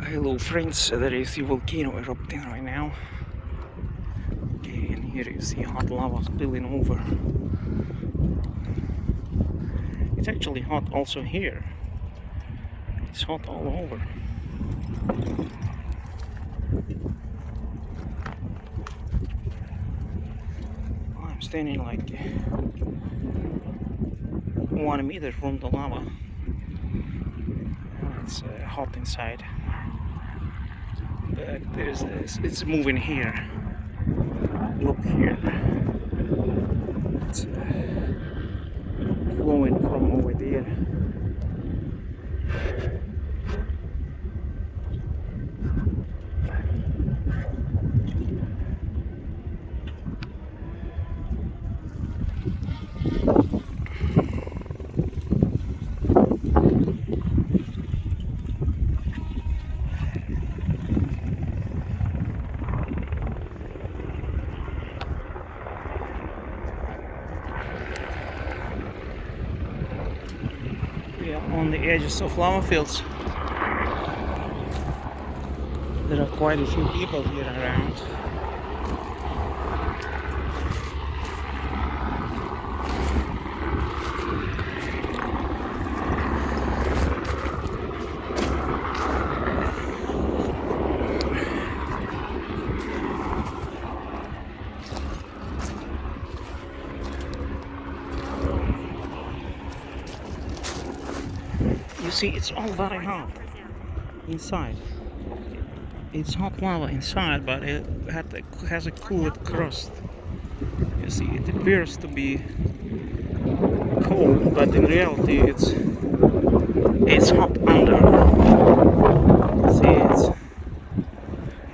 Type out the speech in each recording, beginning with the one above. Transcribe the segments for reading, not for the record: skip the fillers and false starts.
Hello friends, there is a volcano erupting right now. Okay, and here you see hot lava spilling over. It's actually hot also here. It's hot all over. I'm standing like 1 meter from the lava. It's hot inside, but it's moving here. Look here, it's flowing from over there. We are on the edges of lava fields. There are quite a few people here around. You see, it's all very hot inside. It's hot lava inside, but it has a cooled crust. You see, it appears to be cold, but in reality it's hot under. See,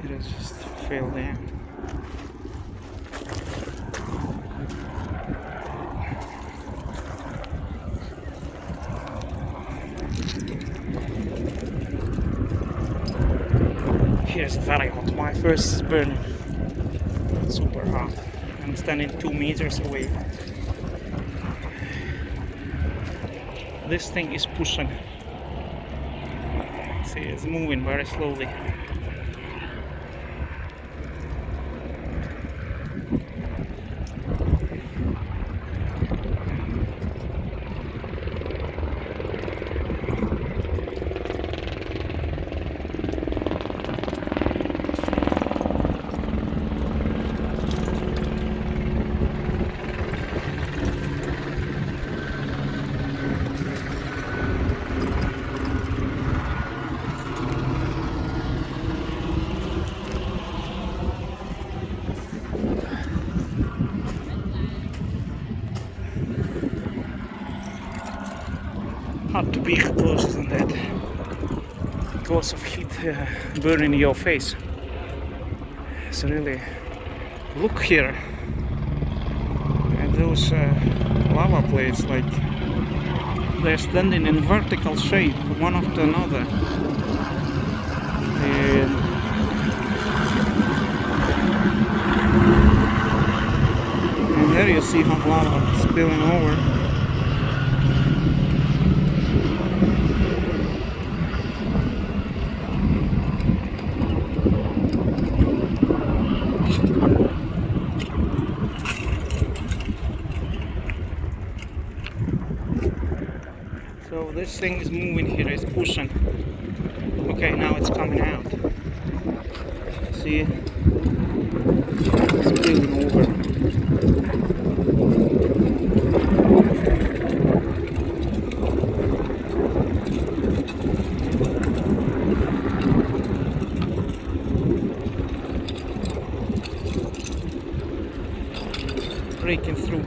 it has just fell down. Here's very hot. My first is burning. Super hot. I'm standing 2 meters away. This thing is pushing. See, it's moving very slowly. Hard to be closer than that because of heat burning your face. It's really, look here at those lava plates, like they're standing in vertical shape one after another, and there you see hot lava spilling over. So this thing is moving here, it's pushing. Okay, now it's coming out. See? It's spilling over. Breaking through.